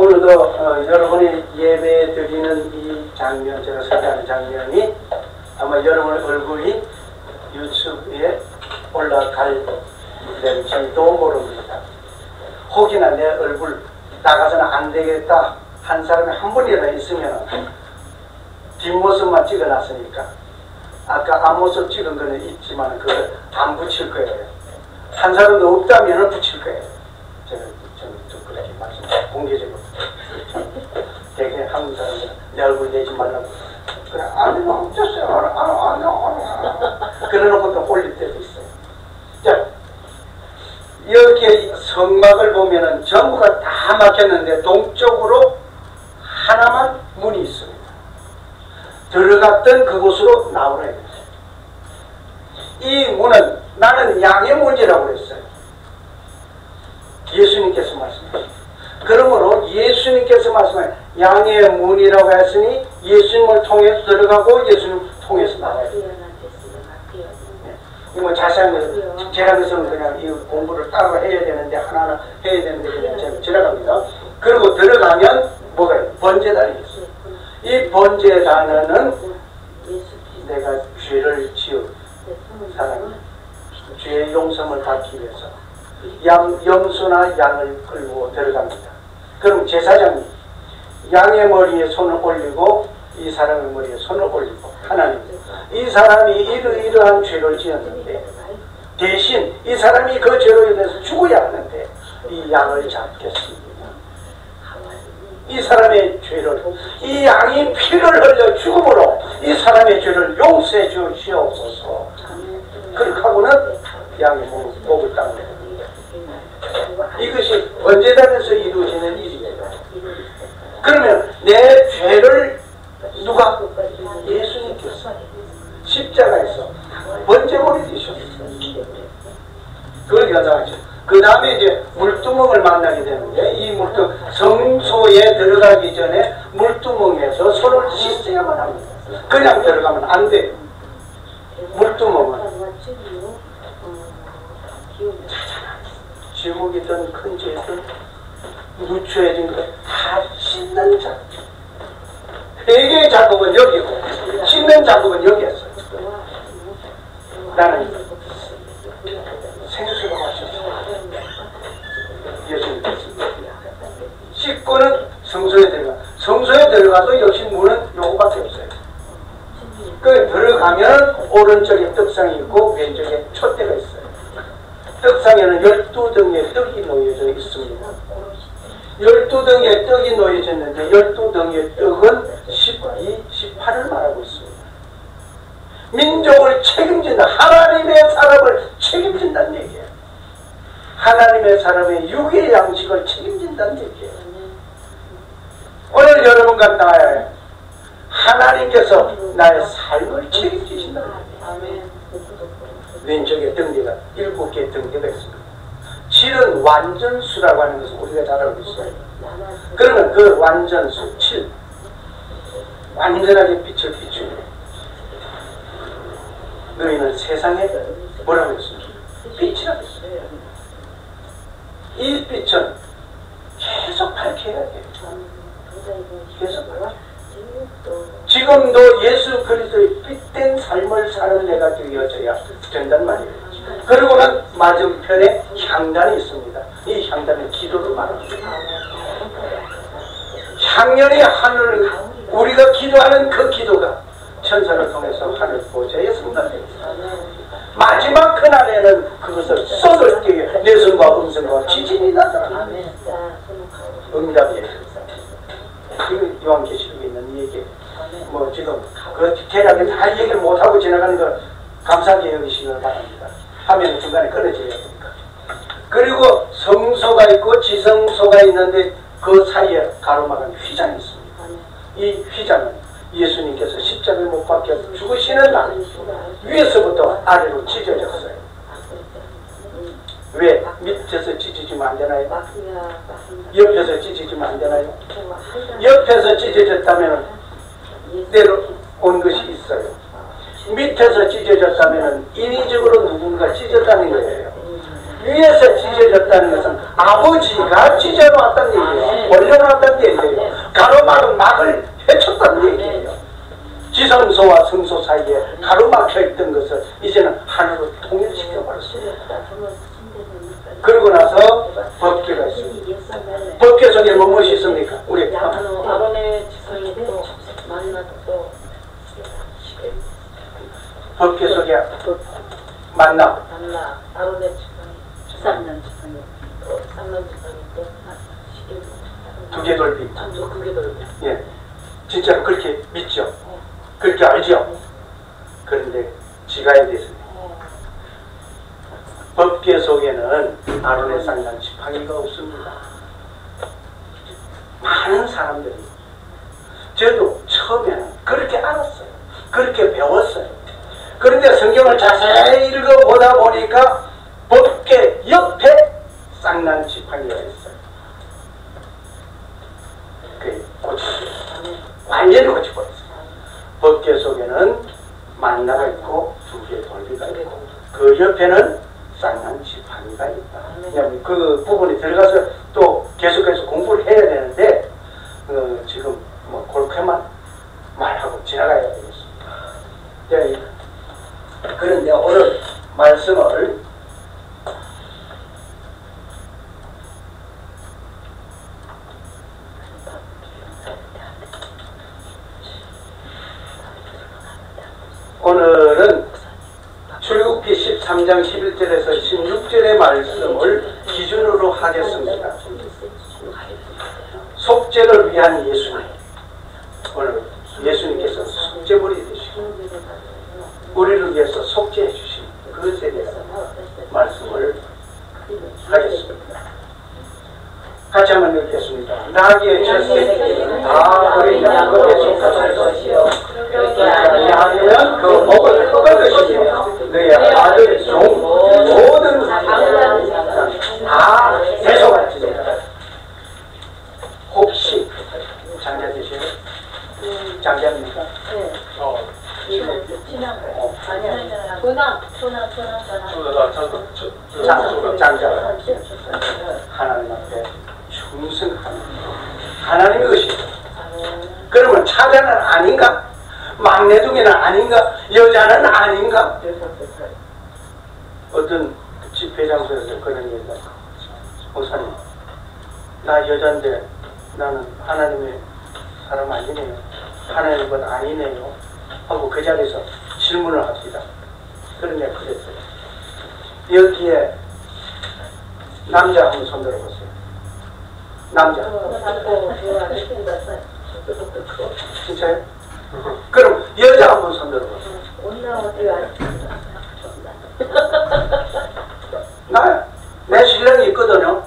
오늘도 여러분이 예배 드리는 이 장면, 제가 설교하는 장면이 아마 여러분의 얼굴이 유튜브에 올라갈지도 모릅니다. 혹여나 내 얼굴 나가서는 안 되겠다 한 사람이 한 분이나 있으면 뒷모습만 찍어놨으니까 아까 앞모습 찍은 거는 있지만 그걸 안 붙일 거예요. 한 사람도 없다면 붙일 거예요. 저는 그렇게 말씀 공개적으로 되게 한국 사람들은 내 얼굴 내지 말라고 그래 아니 어쩌세요 그래놓고 또 올릴 때도 있어요. 자, 이렇게 성막을 보면은 전부가 다 막혔는데 동쪽으로 하나만 문이 있습니다. 들어갔던 그곳으로 나오라 했어요. 이 문은 나는 양의 문이라고 했어요. 예수님께서 말씀하셨어요. 그러므로 예수님께서 말씀하신 양의 문이라고 했으니 예수님을 통해서 들어가고 예수님을 통해서 나와야 돼요. 뭐 자세한 것은 제가 그래서는 그냥 이 공부를 따로 해야 되는데 하나하나 해야 되는데 그냥 제가 지나갑니다. 그리고 들어가면 뭐가 있어요? 번제단이 있어요. 이 번제단은 내가 죄를 지은 사람이 죄의 용서를 받기 위해서 염소나 양을 끌고 들어갑니다. 그럼 제사장이 양의 머리에 손을 올리고 이 사람의 머리에 손을 올리고 하나님 이 사람이 이러이러한 죄를 지었는데 대신 이 사람이 그 죄로 인해서 죽어야 하는데 이 양을 잡겠습니다. 이 사람의 죄를 이 양이 피를 흘려 죽음으로 이 사람의 죄를 용서해 주시옵소서. 그렇게 하고는 양의 목을 닦는 이것이 번제단에서 이루어지는 일이에요. 그러면 내 죄를 누가? 예수님께서 십자가에서 번제물이 되셨어요. 그걸 여자하죠. 그 다음에 이제 물두멍을 만나게 되는데 이 물두멍 성소에 들어가기 전에 물두멍에서 손을 씻어야만 합니다. 그냥 들어가면 안 돼요. 물두멍은 지옥이든 큰 죄든 누추해진 것 다 씻는 작업. 회개의 작업은 여기고 씻는 작업은 여기였어요. 나는 생수로 마셨어요. 예수님께서 씻고는 성소에 들어가. 성소에 들어가도 역시 문은 요거밖에 없어요. 그 들어가면 오른쪽에 떡상이 있고 왼쪽에 촛대가 있어요. 떡상에는 12등의 떡이 놓여져 있습니다. 12등의 떡이 놓여졌는데 12등의 떡은 12, 18을 말하고 있습니다. 민족을 책임진다. 하나님의 사람을 책임진다는 얘기예요. 하나님의 사람의 육의 양식을 책임진다는 얘기예요. 오늘 여러분과 나의 하나님께서 나의 삶을 책임지신다는 얘기예요. 왼쪽에 등대가 7개의 등대가 있습니다. 7은 완전수라고 하는 것을 우리가 잘 알고 있어요. 그러면 그 완전수 7 완전하게 빛을 비추는 너희는 세상에 뭐라고 했습니까? 빛이라고 했어요. 이 빛은 계속 밝혀야 돼요. 계속 밝혀야 돼요. 지금도 예수 그리스도의 빛된 삶을 사는 내가 되어져야 된단 말이에요. 그리고는 맞은편에 향단이 있습니다. 이 향단은 기도를 말합니다. 향연의 하늘을 우리가 기도하는 그 기도가 천사를 통해서 하늘 보좌에 승단됩니다. 마지막 그날에는 그것을 쏟을 때에 내성과 음성과 지진이 나타납니다. 응답이에요. 그 요한계시록에 있는 이 얘기. 뭐 지금 그 디테일하게 다 얘기를 못하고 지나가는 걸 감사하게 여기시길 바랍니다. 화면이 중간에 끊어져야 되니까. 그리고 성소가 있고 지성소가 있는데 그 사이에 가로막은 휘장이 있습니다. 이 휘장은 예수님께서 십자가에 못 박혀 죽으시는 날 위에서부터 아래로 찢어졌어요. 왜? 밑에서 찢어지면 안 되나요? 옆에서 찢어지면 안 되나요? 옆에서 찢어졌다면 내려온 것이 있어요. 밑에서 찢어졌다면 인위적으로 누군가 찢었다는 거예요. 위에서 찢어졌다는 것은 아버지가 찢어놨다는 얘기예요. 올려놨다는 얘기예요. 가로막은 막을 해쳤다는 얘기예요. 지성소와 성소 사이에 가로막혀 있던 것을 이제는 하나로 통일시켜버렸어요. 그러고 나서 법궤가 있습니다. 법궤 속에 무엇이 있습니까? 우리 아론의 지성이도 만나도 법궤 속에 만나 아론의 지성이 쌍난 지성이 또 쌍난 지성이 또 두개 돌비. 두개 돌비. 예, 진짜로 그렇게 믿죠. 그렇게 알죠. 그런데 지가에 대해서 법궤 속에는 아론의 쌍난 지팡이가 없습니다. 많은 사람들이 저도 처음에는 그렇게 알았어요. 그렇게 배웠어요. 그런데 성경을 자세히 읽어보다 보니까 법궤 옆에 쌍난 지팡이가 있어요. 그게 고쳐버렸어요. 완전히 고쳐버렸어요. 법궤 속에는 만나가 있고 두 개의 돌비가 있고 그 옆에는 쌍난 지팡이가 있다. 그냥 그 부분에 들어가서 또 계속해서 공부를 해야 되는데 지금 뭐 그렇게만 말하고 지나가야 되겠습니다. 그런데 오늘 말씀을 오늘은 출애굽기 13장 11절에서 16절의 말씀을 기준으로 하겠습니다. 속죄를 위한 예수님. 오늘 예수님께서 속죄물이 되시고 우리를 위해서 속죄해 주신 그것에 대해서 말씀을 하겠습니다. 같이 한번 읽겠습니다. 나귀의 첫새끼는 다 그의 양거에 속할 것이요 아니면 그 목을 꺾을 것이며 너의 아들 종 모든 다 대속할지니라. 혹시 장자 되시요? 장자입니까? 네. 장자 하나님 앞에 충성하는 하나님의 것이죠. 그러면 차자는 아닌가? 막내둥이는 아닌가? 여자는 아닌가? 어떤 집회장소에서 그런 얘기가 목사님 나 여잔데 나는 하나님의 사람 아니네요. 하나님의 것 아니네요. 하고 그 자리에서 질문을 합니다. 그런데 그랬어요. 여기에 남자 한번 손 들어보세요. 남자. 진짜요? 그럼 여자 한번 손 들어보세요. 내 신랑이 있거든요.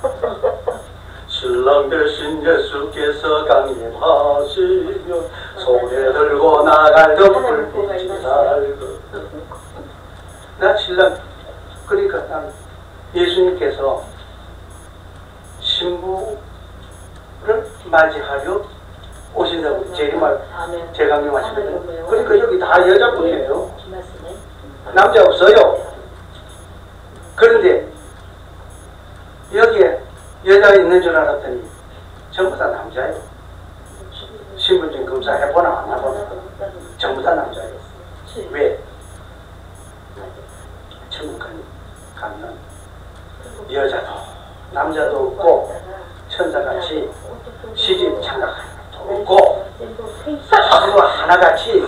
신랑 되신 예수께서 강림하시며 손에 들고 나갈 덕불빛이 살고 나 신랑 그러니까 난 예수님께서 신부를 맞이하려 오신다고 재강림하시거든요. 그러니까 여기 다 여자분이에요. 남자 없어요. 그런데 여기에 여자가 있는 줄 알았더니 전부 다 남자예요. 신분증 검사 해보나 안 해보나 전부 다 남자예요. 왜? 천국 가면 여자도 남자도 없고 천사같이 시집 장가가는 것도 없고 서로 하나같이.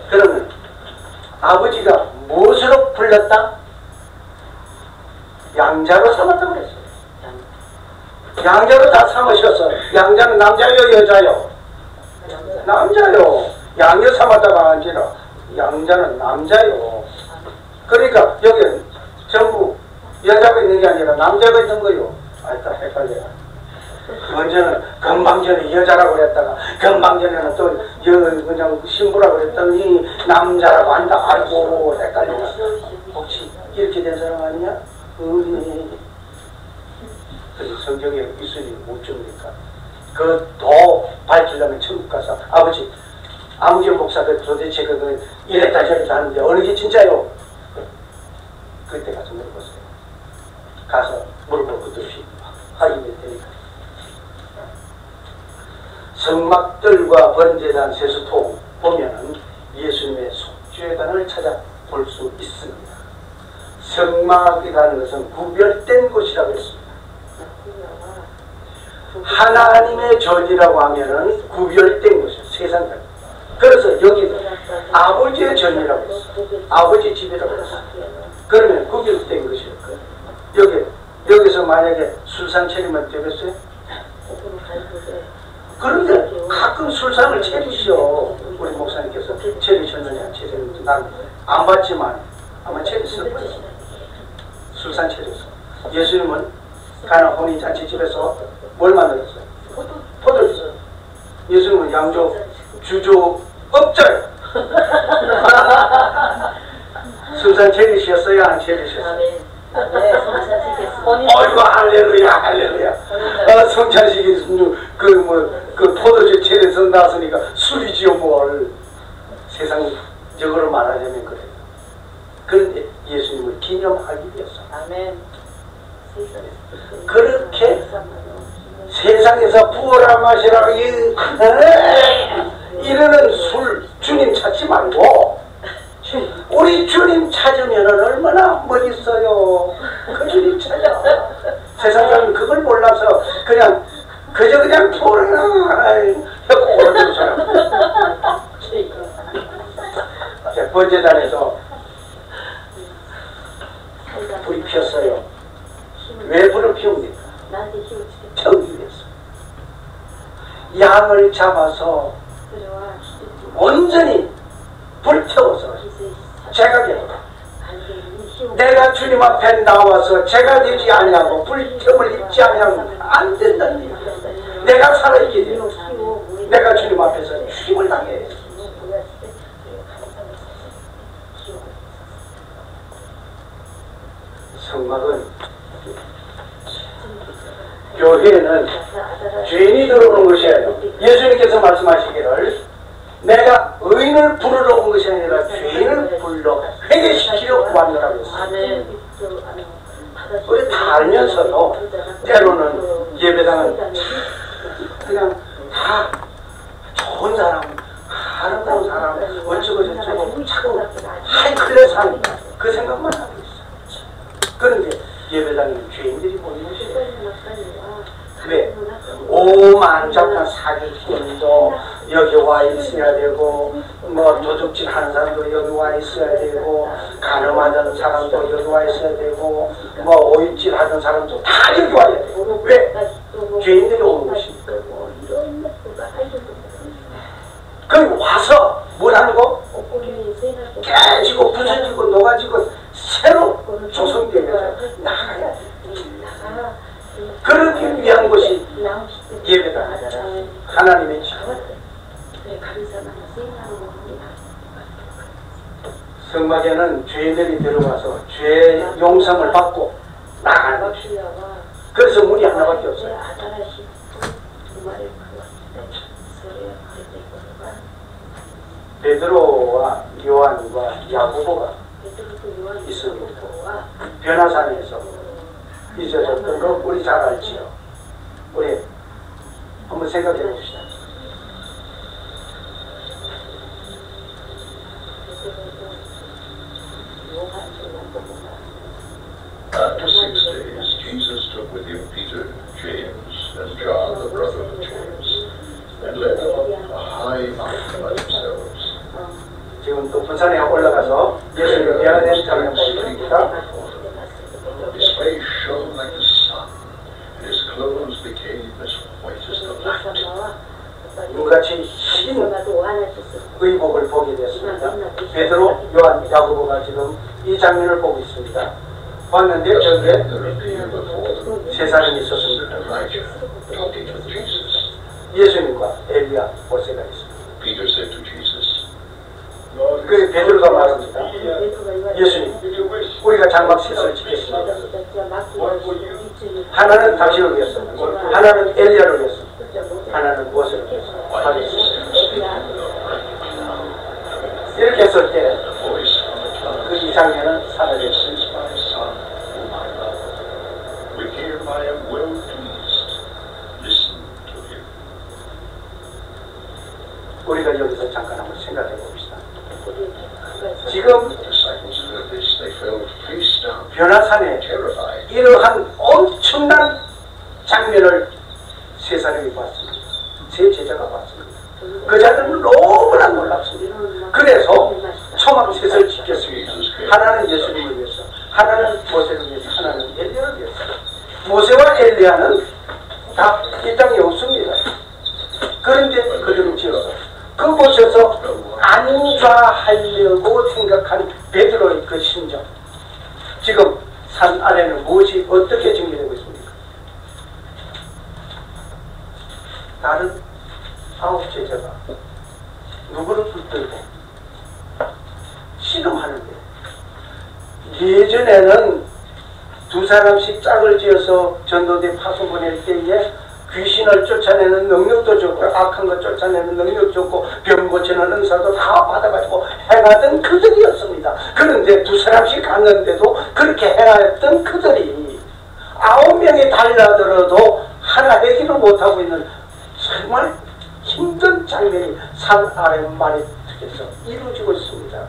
그러면 아버지가 무엇으로 불렀다? 양자로 삼았다고 그랬어요. 양자로 다 삼으셨어. 양자는 남자요 여자요? 남자요. 양여 삼았다가 아니라 양자는 남자요. 그러니까 여기 전부 여자가 있는 게 아니라 남자가 있는 거요. 아이다 헷갈려. 먼저는 금방 전에 여자라고 그랬다가 금방 전에는 또 그냥 신부라고 그랬더니 남자라고 한다. 아이고 헷갈려. 혹시 이렇게 된 사람 아니냐? 그래서 성경에 있으니 못 줍니까? 그 더 밝히려면 천국 가서 아버지 아무개 목사 그 도대체 그거 이랬다 저랬다 하는데 어느 게 진짜요? 그때 가서 물어보세요. 가서 무릎 꿇고 듯이 확인이 되니까. 성막들과 번제단 세수통 보면은 예수님의 속죄단을 찾아볼 수 있습니다. 성막이라는 것은 구별된 곳이라고 했습니다. 하나님의 전이라고 하면은 구별된 곳이에요. 세상과. 그래서 여기도 아버지의 전이라고 했어요. 아버지 집이라고 했어요. 그러면 구별된 것이에요. 여기서 만약에 술상 차리면 되겠어요? 그런데 가끔 술상을 차리시오. 우리 목사님께서 차리셨느냐 안 차리셨는지 난 안 봤지만 아마 차리셨을 거예요. 술상 차려서. 예수님은 가나 혼인잔치 집에서 뭘 만들었어요? 포도주. 예수님은 양조, 주조, 업자예요. 술상 차리셨어요? 안 차리셨어요? 어이구 할렐루야 할렐루야. 성찬식이 그 포도주 차려서 나왔으니까 술이지요 뭘. 세상적으로 말하자면 그래요. 그런데 예수님을 기념하기 위해서 그렇게 세상에서 부어라 마시라 이러는 술 주님 찾지 말고 우리 주님 찾으면 얼마나 멋있어요. 그 주님 찾아. 세상 사람은 그걸 몰라서 그저 그냥 부어라 하고 오르는 사람. 번제단에서 불이 피었어요. 왜 불을 피웁니까? 태우기 위해서. 양을 잡아서 온전히 불태워서 제가 되도록. 내가 주님 앞에 나와서 제가 되지 아니하고 불태움을 입지 아니하면 안 된다는 얘기예요. 내가 살아있게 돼요. 내가 주님 앞에서 죽임을 당해. 성막은 교회에는 죄인이 들어오는 것이 아니에요. 예수님께서 말씀하시기를 내가 의인을 부르러 온 것이 아니라 죄인을 불러 회개시키려 왔노라고 했어요. 우리 다 알면서도 때로는 예배당은 그냥 다 좋은 사람, 아름다운 사람, 어쩌고 저쩌고 자꾸 하이클래스 하는 그 생각만 하고 있어요. 그런데 예배당에는 죄인들이 모이는 것이에요. 왜? 오만잡한 사기꾼도 여기 와 있어야 되고, 뭐 도둑질 하는 사람도 여기 와 있어야 되고, 간음하던 사람도 여기 와 있어야 되고, 뭐 오입질 하던 사람도 다 여기 와야 되고. 왜? 죄인들이 오는 것입니까? 거기 와서 뭘 하는 거? 깨지고 부서지고 녹아지고 새로 조성되면서 나가야 돼. 그러기 위한 것이 예배다. 하나님의 집. 성막에는 죄인들이 들어와서 죄 용서를 받고 나가는 것이에요. 그래서 문이 하나밖에 없어요. 베드로와 요한과 야고보가 있었고 변화산에서 있어졌던 거 우리 잘 알지요. 우리 한번 생각해 봅시다. After 6 days, Jesus took with him Peter, James, and John, the brother of James, and led them up a high mountain by themselves. 지금 또 부산에 올라가서 예수님을 변화된 장면 보여드립니다. His face shone like the sun, and his clothes became as white as the light. 눈같이 흰 의복을 보게 됐습니다. 베드로, 요한, 야고보가 지금 이 장면을 보고 있습니다. 봤는데 저기에 세 사람이 있었습니다. 예수님과 엘리야, 모세가 있습니다. Peter said to Jesus, 그 베드로가 말합니다. 예수님, 우리가 장막 셋을 지켰습니다. 하나는 당신을 위해서, 하나는 엘리야를 위해서, 하나는 모세를 위해서 하겠습니다. 이렇게 했을 때 그 이 장면은 사라졌습니다. 우리가 여기서 잠깐 한번 생각해 봅시다. 지금 The disciples heard this, they fell face down, 변화산에 terrified. 이러한 엄청난 장면을 세 사람이 봤습니다. 세 제자가 봤습니다. 그 자들은 너무나 놀랍습니다. 그래서 초막셋을 지켰습니다. 하나는 예수님을 위해서, 하나는 모세를 위해서, 하나는 엘리야를 위해서. 모세와 엘리야는 다 이 땅에 없습니다. 그런데 그들은 지어서 그곳에서 안좌하려고 생각한 베드로의 그 심정, 지금 산 아래는 무엇이 어떻게 증기되고 있습니까? 다른 9 제자가 누구를 붙들고 씨름하는데, 예전에는 2 사람씩 짝을 지어서 전도대 파송 보낼 때에 귀신을 쫓아내는 능력도 좋고 악한 것 쫓아내는 능력 좋고 병 고치는 은사도 다 받아가지고 행하던 그들이었습니다. 그런데 2 사람씩 갔는데도 그렇게 행하였던 그들이 9명이 달라들어도 하나 되기를 못하고 있는 정말 힘든 장면이 산 아랫마을에서 이루어지고 있습니다.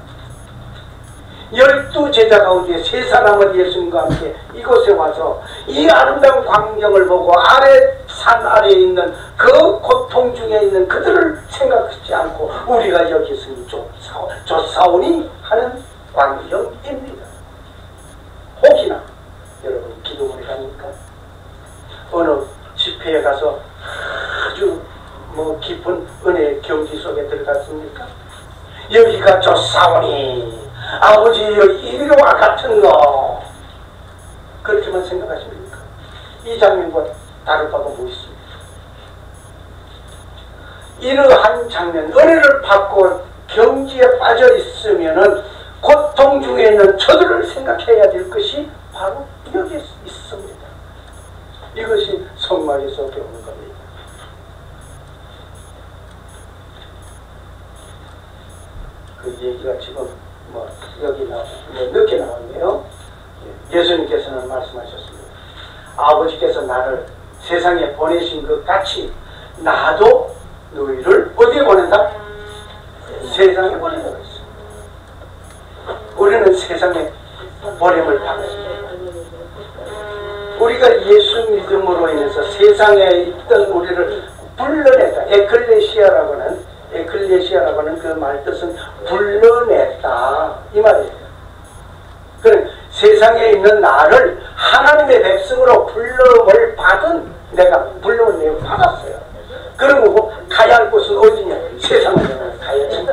12 제자 가운데 3 사람은 예수님과 함께 이곳에 와서 이 아름다운 광경을 보고 산 아래에 있는 그 고통 중에 있는 그들을 생각하지 않고 우리가 여기 있으니 좋사오니 하는 광경입니다. 혹이나 여러분 기도문에 가니까 어느 집회에 가서 아주 깊은 은혜의 경지 속에 들어갔습니까? 여기가 좋사오니 아버지의 이리와 같은 거, 그렇게만 생각하십니까? 이 장면과 다를 바가 뭐 있습니까? 이러한 장면, 은혜를 받고 경지에 빠져 있으면은 고통 중에 있는 저들을 생각해야 될 것이 바로 여기 있습니다. 이것이 성막에서 배우는 겁니다. 그 얘기가 지금 여기 늦게 나왔네요. 예수님께서는 말씀하셨습니다. 아버지께서 나를 세상에 보내신 것 같이 나도 너희를 어디에 보낸다? 세상에 보낸다고 했어요. 우리는 세상에 보냄을 받았습니다. 우리가 예수 믿음으로 인해서 세상에 있던 우리를 불러냈다. 에클레시아라고는 그 말 뜻은 불러냈다 이 말이에요. 그럼 세상에 있는 나를 하나님의 백성으로 불러을 받은, 내가 불러온 내용 받았어요. 그러고 가야 할 곳은 어디냐? 세상을 가야지.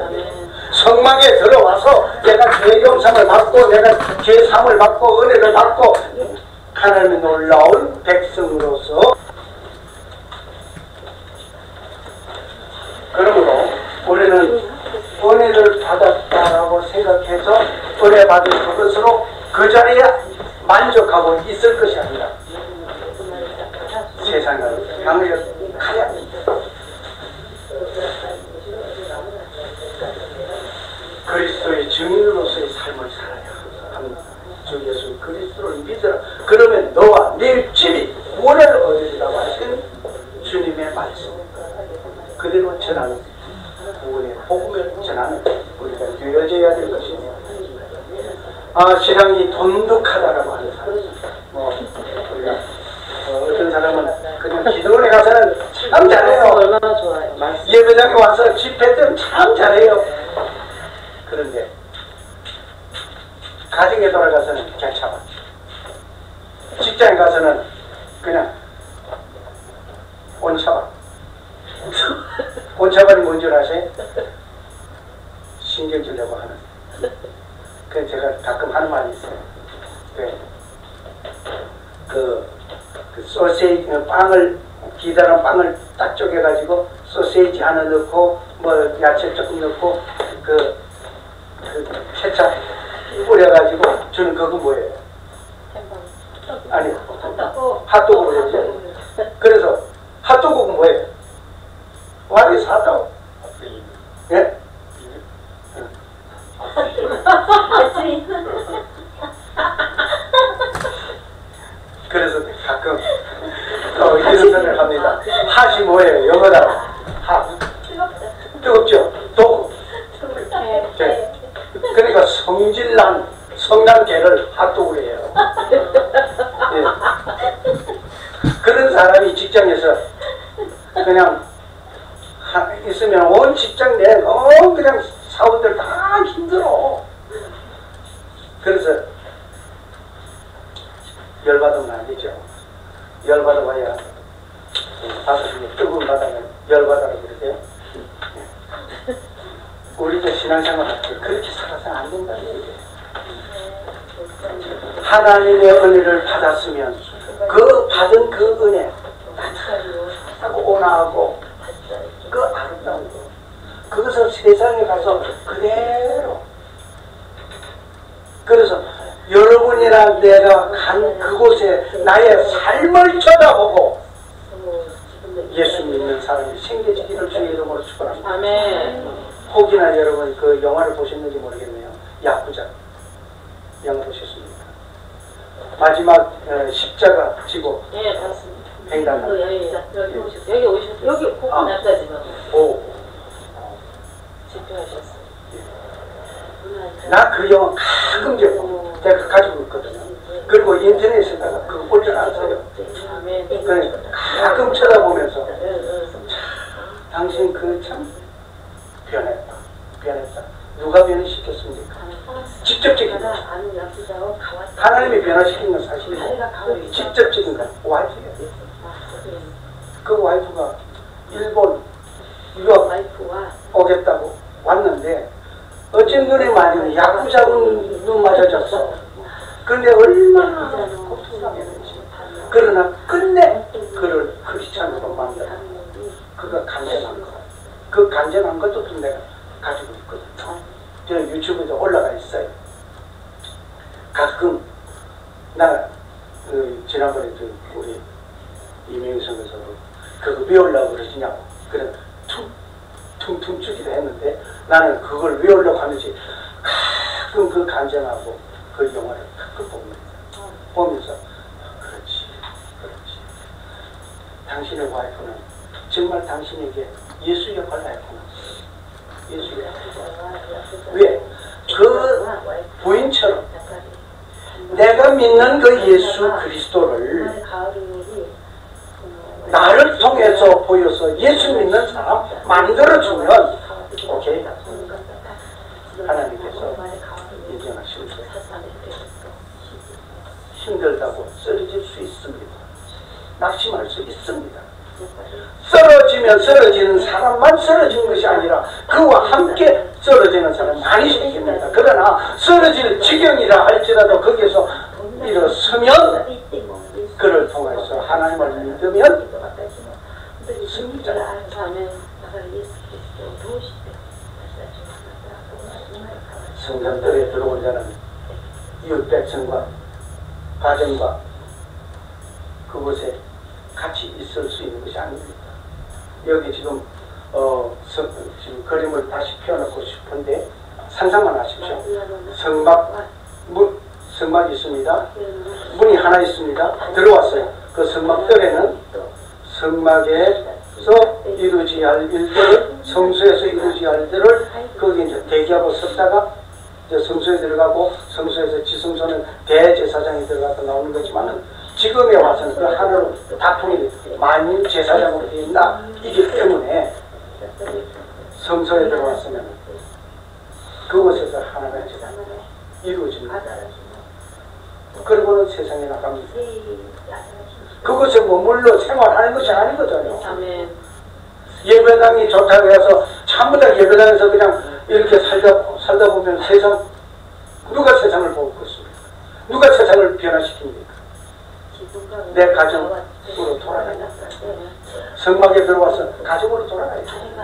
성막에 들어와서 내가 죄 용서를 받고 내가 죄 사함을 받고 은혜를 받고 하나님의 놀라운 백성으로서, 그러므로 우리는 은혜를 받았다라고 생각해서 은혜 받은 그것으로 그 자리에 만족하고 있을 것이 아니라 세상을 향하여 가야 합니다. 그리스도의 증인으로서의 삶을 살아야 합니다. 주 예수 그리스도를 믿으라. 그러면 너와 네 집이 구원을 얻으리라고 하신 주님의 말씀 그대로 전하는, 구원의 복음을 전하는 우리가 되어져야 될 것입니다. 신앙이 돈독하다라고 하는 사람, 우리가 어떤 사람은 그냥 기도원에 가서는 참 잘해요. 얼마나 좋아요. 예배당에 와서 집회 때는 참 잘해요. 그런데 가정에 돌아가서는 개차반, 직장에 가서는 그냥 온차반. 온차반이 뭔 줄 아세요? 신경 쓰려고 하는. 그래서 제가 가끔 하는 말이 있어요. 그 소세지, 기다란 빵을 딱 쪼개가지고 소세지 하나 넣고 야채 조금 넣고 그 케찹 뿌려가지고 저는 그거 뭐예요? 아니, 핫도그로 그러지. 그래서 핫도그가 뭐예요? What is 핫도그? 예? 그래서 가끔 이런 소리를 합니다. 핫이 뭐예요? 영어로 핫. 뜨겁죠? 그런 사람이 직장에서 그냥 있으면 온 직장 내 그냥 사원들 다 힘들어. 그래서 열받으면 안 되죠. 열받아봐야 바닥에 뜨거운 바닥에 열받아라고 그러세요. 우리도 신앙생활 할 때 그렇게 살아서 안 된다는 얘기예요. 하나님의 은혜를 받았으면 그 받은 그 은혜 하고 온화하고 그 아름다운 거 그것을 세상에 가서 그대로 그래서 여러분이나 내가 간 그곳에 나의 삶을 쳐다보고 예수 믿는 사람이 생겨지기를 주의 이름으로 축원합니다. 아멘. 혹이나 여러분 그 영화를 보셨는지 모르겠네요. 야쿠자 영화 보셨습니까? 마지막 십자가 지고 예, 봤습니다. 횡단한 여기 오셨어요. 여기 오셨어요. 여기 코코 났다지만 오. 집회하셨어요. 나 그 영화 가끔 제가 가지고 있거든요. 그리고 인터넷에다가 그거 올려놨어요. 아멘. 그래 가끔 쳐다보면서 당신 그 참 변했다. 누가 변화시켰습니까? 직접적인 거. 하나님이 변화시킨 건 사실이고 직접적인 건 와이프예요. 그 와이프가 일본 유학 오겠다고 왔는데 어쩐 눈에 맞으면 야구자군 눈 맞아졌어. 근데 얼마나 고통당했는지. 그러나 끝내 그를 크리스찬으로 만들어. 그가 간절한 거. 그 간절한 것도 좀 내가 가지고 있거든요. 저 유튜브에도 올라가 있어요. 가끔 나 지난번에 우리 이명성에서 그거 외우려고 그러시냐고 그래 퉁퉁 추기도 했는데 나는 그걸 외우려고 하는지 가끔 그 간절하고 그 영화를 가끔 보면서 그렇지 당신의 와이프는 정말 당신에게 예수 역할을 했구나. 예수 역할. 왜? 그 부인처럼 내가 믿는 그 예수 그리스도를 나를 통해서 보여서 예수 믿는 사람 만들어주면 오케이 하나님께서 인정하시는 거예요. 힘들다고 쓰러질 수 있습니다. 낙심할 수 있습니다. 쓰러지면 쓰러지는 사람만 쓰러지는 것이 아니라 그와 함께 쓰러지는 사람 많이 생깁니다. 그러나 쓰러질 지경이라 할지라도 거기에서 일어서면 그를 통해서 하나님을 믿으면 승리자다. 성전들에 들어온 자는 이웃 백성과 가정과 그곳에 같이 있을 수 있는 것이 아닙니다. 여기 지금 지금 그림을 다시 펴놓고 싶은데 상상만 하십시오. 성막이 있습니다. 문이 하나 있습니다. 들어왔어요. 그 성막들에는 성막에서 이루어져야 할 일들을 성소에서 이루어져야 할 일들을 거기 이제 대기하고 섰다가 성소에 들어가고 성소에서 지성소는 대제사장이 들어가서 나오는 거지만은 지금에 와서는 그 하늘로 다통이 만인 제사장으로 되어 있나 이기 때문에 성소에 들어왔으면 그곳에서 하나가 이루어집니다. 그리고는 세상에 나갑니다. 그곳에 머물러 생활하는 것이 아니거든요. 예배당이 좋다고 해서 전부 다 예배당에서 그냥 이렇게 살다 보면 누가 세상을 보고 있습니까? 누가 세상을 변화시킵니까? 내 가정으로 돌아가야 성막에 들어와서 가정으로 돌아가야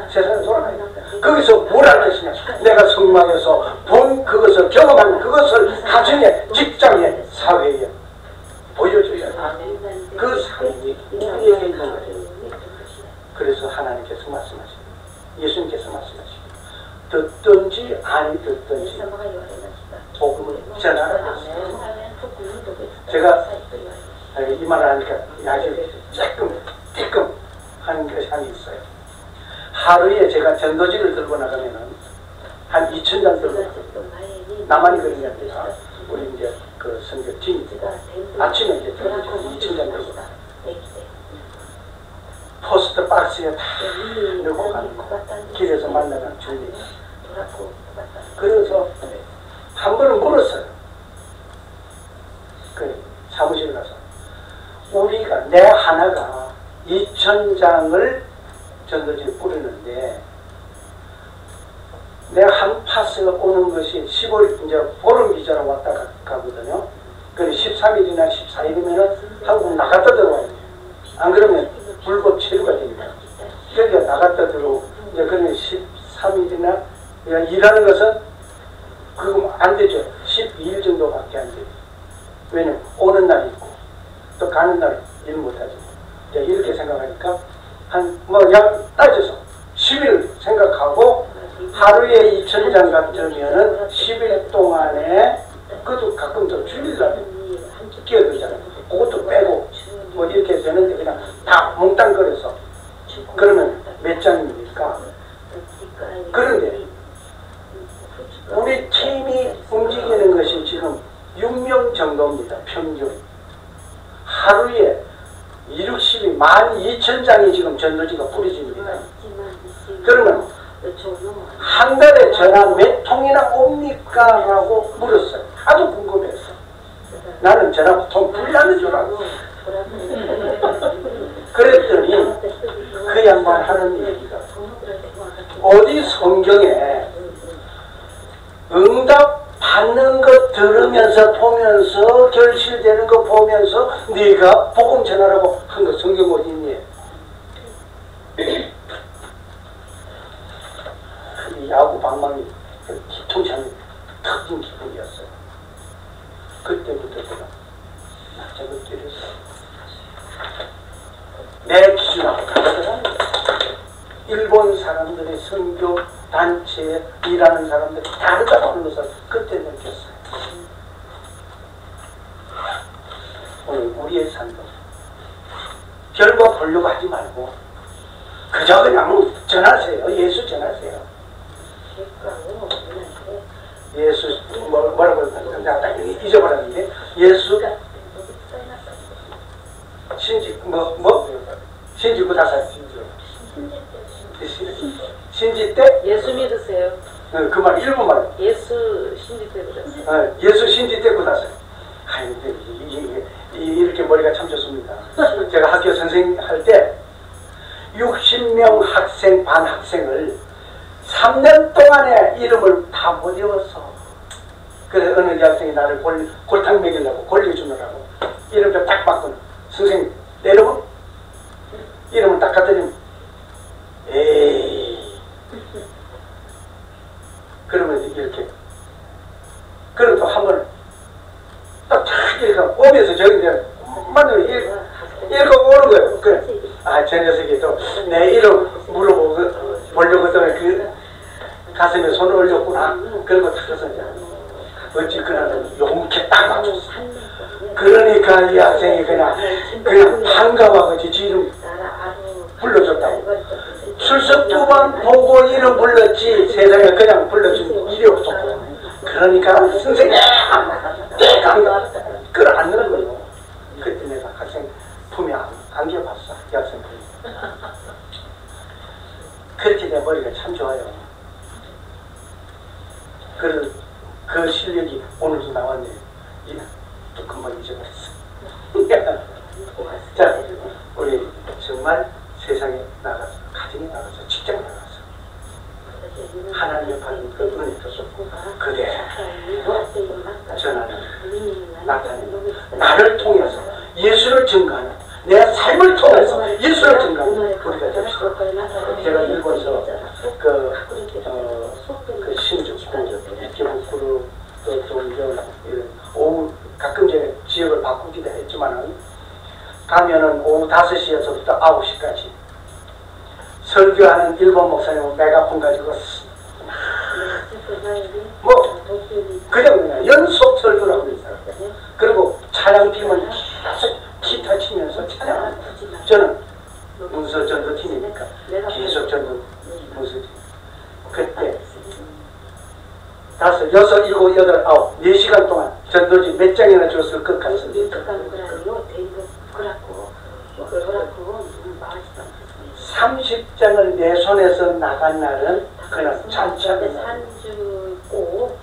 세상에 돌아가야 거기서 뭘 할 것이냐? 내가 성막에서 본 그것을 경험한 그것을 가정에 직장에 사회에 보여줘야 돼. 그 삶이 우리에게 있는 거예요. 그래서 하나님께서 말씀하시고 예수님께서 말씀하시고 듣든지 아니 듣든지 복음을 전하라. 제가 이 말을 하니까 아주 쬐끔 하는 것이 하나 있어요. 하루에 제가 전도지를 들고 나가면은 한 2,000장 들고 나만이 그런 게 아니라 우리 이제 그 선교팀 아침에 이제 전도지 2,000장 들고 박스에 다 넣고 가는 거. 길에서 만나는 주님. 그래서 한 번은 물었어요. 그 사무실 가서 우리가 내 하나가 2,000장을 전도지에 뿌리는데 내 한 파스가 오는 것이 10월 이제 보름 비자로 왔다 가거든요. 그래 13일이나 14일이면은 한국 나갔다 들어와야 돼요. 안 그러면 불법 체류가 됩니다. 그러니까 나갔다 들어오고 이제 그러면 13일이나 일하는 것은 그거 안 되죠. 12일 정도밖에 안 돼요. 왜냐면 오는 날이 있고 또 가는 날 일 못하죠. 이렇게 생각하니까 한 약 따져서 10일 생각하고 하루에 2,000장 같으면은 10일 동안에 그것도 가끔 또 주일날에 끼어들잖아요. 그것도 빼고 뭐 이렇게 되는데 그냥 다 몽땅거려서 그러면 몇 장입니까? 그런데 우리 팀이 움직이는 것이 지금 6명 정도입니다. 평균 하루에 260이 12,000장이 지금 전도지가 뿌려집니다. 그러면 한 달에 전화 몇 통이나 옵니까? 라고 물었어요. 하도 궁금해서. 나는 전화 통 불나는 줄 알고. 그랬더니 그 양반 하는 얘기가 어디 성경에 응답 받는 거 들으면서 보면서 결실되는 거 보면서 네가 복음 전하라고 한 거 성경 어디 있니? 그 야구 방망이 기통치 않은 터진 기분이었어요. 그때부터 제가 낯짝을 때렸어요. 내 기준하고 다르더라고요. 일본 사람들의 선교 단체에 일하는 사람들이 다르다고 하는 것을 그때 느꼈어요. 오늘 우리의 삶도 결과 보려고 하지 말고 그저 그냥 전하세요. 예수 전하세요. 예수 뭐라고 내가 딱 잊어버렸는데 예수 신지 신지 구다사 신지 때 예수 믿으세요. 그 말 일본말 예수 신지 때 그랬어요. 예수 신지 때 구다사. 이렇게 머리가 참 좋습니다. 제가 학교 선생님 할 때 60명 학생 반 학생을 3년 동안에 이름을 다 못 외웠어. 그래서 어느 여학생이 나를 골탕 먹이려고 골려주느라고 이름을 딱 바꾸는 선생님 내 이름을 딱 갖다 주면 에이 그러면 이렇게 그리고 또 한 번 딱 이렇게 오면서 저기 이제 만들어 읽어 오는 거예요. 그래. 아, 저 녀석이 또 내 이름 물어보고 보려고 그 가슴에 손을 올렸구나. 그리고 딱 가서 이제 어찌 그날은 용케 딱 맞췄어. 그러니까 이 학생이 그냥 반가워가지고 지 이름 불러줬다고. 출석 2번 보고 이름 불렀지 세상에 그냥 불러준 일이 없었고. 그러니까 선생님 그걸 안 넣는 거예요. 그때 내가 학생 품에 안겨봤어. 여학생 품에. 그렇게 내 머리가 참 좋아요. 그 실력이 오늘도 나왔네요. 또 금방 잊어버렸어. 자, 우리 정말 세상에 나가서, 가정에 나가서, 직장에 나가서 하나님의 받은 그 은혜를 그대로 전하는 나타내는 나를 통해서 예수를 증거하는 내 삶을 통해서 예수를 증거하는 우리가 됩시다. 제가 일본에서 그 신주쿠, 이케부쿠르 또 종교 오후 가끔 제가 지역을 바꾸기도 했지만은 가면은 오후 5시에서부터 9시까지 설교하는 일본 목사님은 메가폰 가지고 그냥 연속 설교를 하고 있어요. 그리고 찬양 팀은 계속 기타 치면서 찬양. 저는 문서 전도팀이니까 계속 전도 문서팀. 그때 5, 6, 7, 8, 9, 4시간 동안 전도지 몇 장이나 줬을 것 같습니다. 30장을 내 손에서 나간 날은 그날 잔치하는 날. 산주고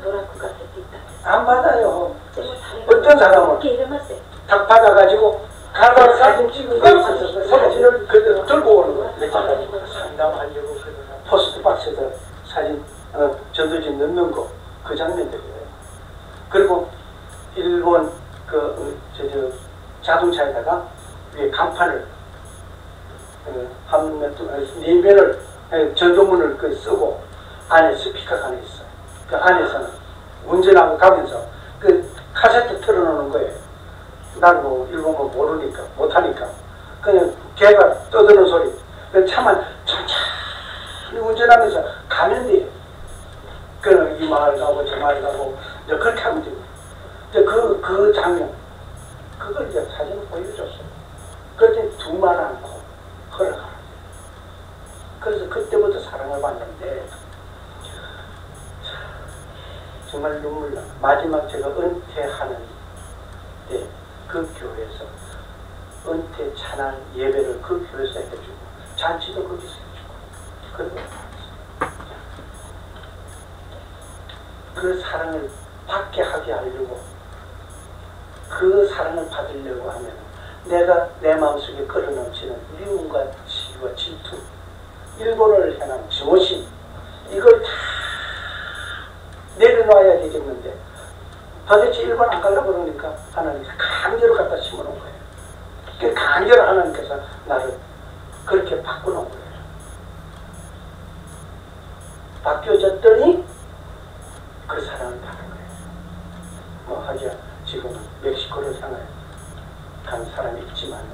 노랗고가 됐다. 안 받아요. 어떤 사람은 딱 받아가지고 가서 사진 찍은 거 있어서 사진을 그대로 들고 오는 거예요. 상담하려고 포스트 박스에다 사진 전도지 넣는 거 그 장면들이에요. 그리고 일본 자동차에다가 위에 간판을 네 배를 전도문을 쓰고 안에 스피커가 안에 있어요. 그 안에서는 운전하고 가면서 그 카세트 틀어놓는 거예요. 난 뭐 일본어 모르니까 못하니까 그냥 개가 떠드는 소리. 그 차만 천천히 운전하면서 가면 돼요. 그냥 이 마을 가고 저 마을 가고 이제 그렇게 하면 돼요. 이제 그 장면 그걸 이제 사진을 보여줬어요. 그때 두 말 않고 걸어가라. 그래서 그때부터 사랑을 받는데 정말 눈물 나. 마지막 제가 은퇴하는 때 그 교회에서 은퇴 찬양 예배를 그 교회에서 해주고 잔치도 거기서 해주고 그리고 그 사랑을 받게 하게 하려고 그 사랑을 받으려고 하면 내가 내 마음속에 끌어넘치는 미움과 시기와 질투 일본을 향한 증오심 이걸 다 내려놔야 되겠는데 도대체 일본 안 가려고 그러니까 하나님께서 강제로 갖다 심어놓은 거예요. 그 강제로 하나님께서 나를 그렇게 바꿔놓은 거예요. 바뀌어졌더니 그 사랑을 받은 거예요. 뭐 하기야 지금은 멕시코를 향해 간 사람이 있지만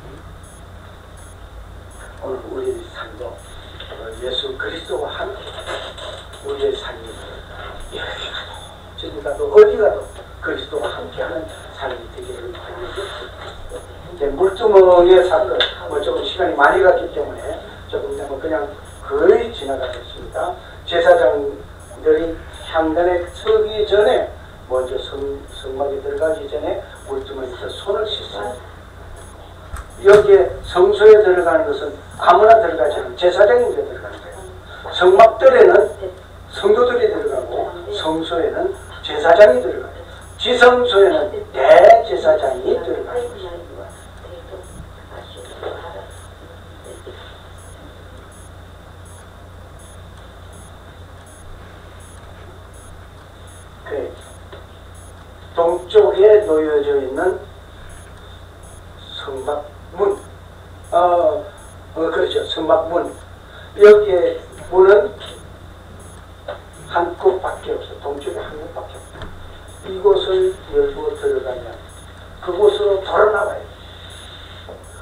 오늘 우리의 삶도 예수 그리스도와 함께 우리의 삶이 여기 가도 저기 가도 어디 가도 그리스도와 함께하는 삶이 되기를 바랍니다. 물두멍의 사건 뭐 조금 시간이 많이 갔기 때문에 조금 뭐 그냥 거의 지나가겠습니다. 제사장들이 향단에 서기 전에 먼저 성막에 들어가기 전에 물두멍에서 손을 씻어요. 여기에 성소에 들어가는 것은 아무나 들어가지 않는 제사장이 들어가는 거예요. 성막들에는 성도들이 들어가고 성소에는 제사장이 들어가요. 지성소에는 대제사장이 들어가요. 그래. 동쪽에 놓여져 있는 성막문 그렇죠. 성막문 여기에 문은 한 곳밖에 없어. 동쪽에 한 곳밖에 없다. 이곳을 열고 들어가면 그곳으로 돌아 나와요.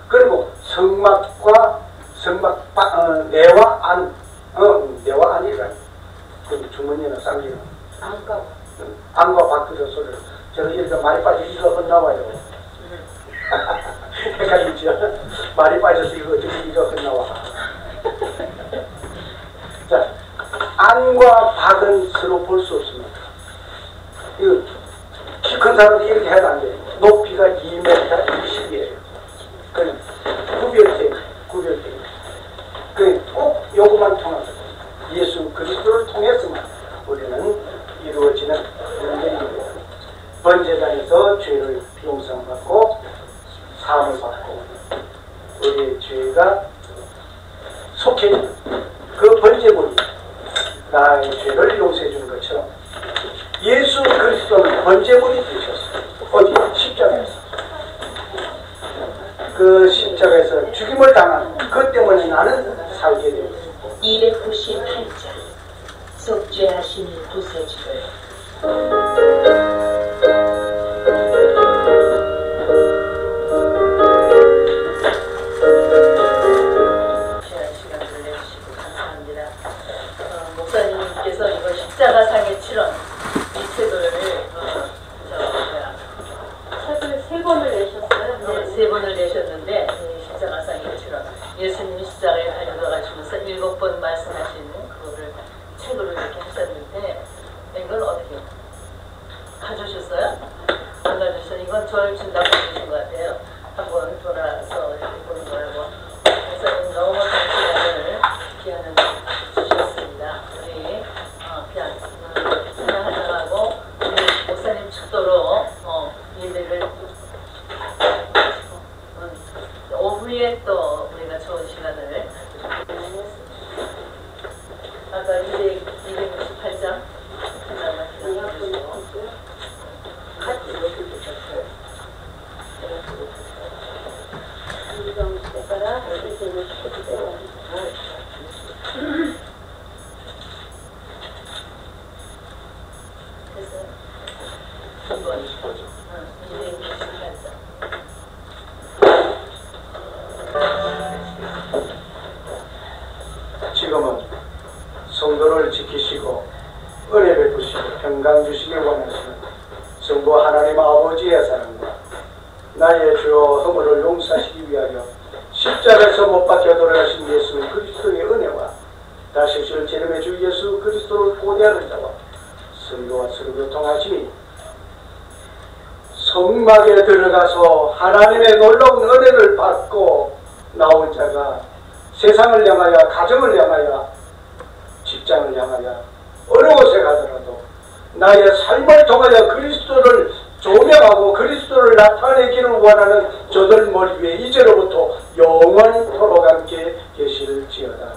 그리고 성막과 성막 내와 안 내와 안이라 그 주머니나 쌍기는 안과 밖에서 소리를 제가 이렇게 말이 빠져 이거 헛나와요. 헷갈리죠? 말이 빠져서 이거 헛나와. 자, 안과 밖은 서로 볼 수 없습니다. 이거 키 큰 사람이 이렇게 해도 안 돼요. 높이가 2m 20이에요. 그냥 구별돼. 꼭 요것만 통해서 예수 그리스도를 통해서만 우리는 이루어지는 일들입니다. 번제단에서 죄를 용서받고 사함을 받고 우리의 죄가 속해지는 그 번제물이 나의 죄를 용서해 주는 것처럼 예수 그리스도는 번제물이 되셨어요. 어디? 십자가에서. 그 십자가에서 죽임을 당한 그 때문에 나는 살게 되었어요. 298장 속죄하신 부서지를 시간을 내주시고 감사합니다. 목사님께서 이거 십자가상의 7원 이 책을 책을 3권을 내셨어요? 네, 3권을 내셨는데 십자가상의 7원 예수님이 십자가에 달려가시면서 7번 말씀하시는 그거를 책으로 이렇게 하셨는데 이걸 어떻게 가져오셨어요? 안 가져오셨어요? 이건 저를 준다고 해주신 것 같아요. 한번 돌아서 이렇게 보는 거 지금은 성도를 지키시고 은혜 베푸시고 평강 주시길 원하시는 성부 하나님 아버지의 사랑과 나의 주 허물을 용서하시기 위하여 십자가에서 못 박혀 돌아가신 예수 그리스도의 은혜와 다시 오실 재림의 주 예수 그리스도를 고대하는 자와 성도와 서로 통하심이 성막에 들어가서 하나님의 놀라운 은혜를 받고 나온 자가 세상을 향하여, 가정을 향하여, 직장을 향하여 어느 곳에 가더라도 나의 삶을 통하여 그리스도를 조명하고 그리스도를 나타내기를 원하는 저들 머리 위에 이제로부터 영원토록 함께 계실지어다.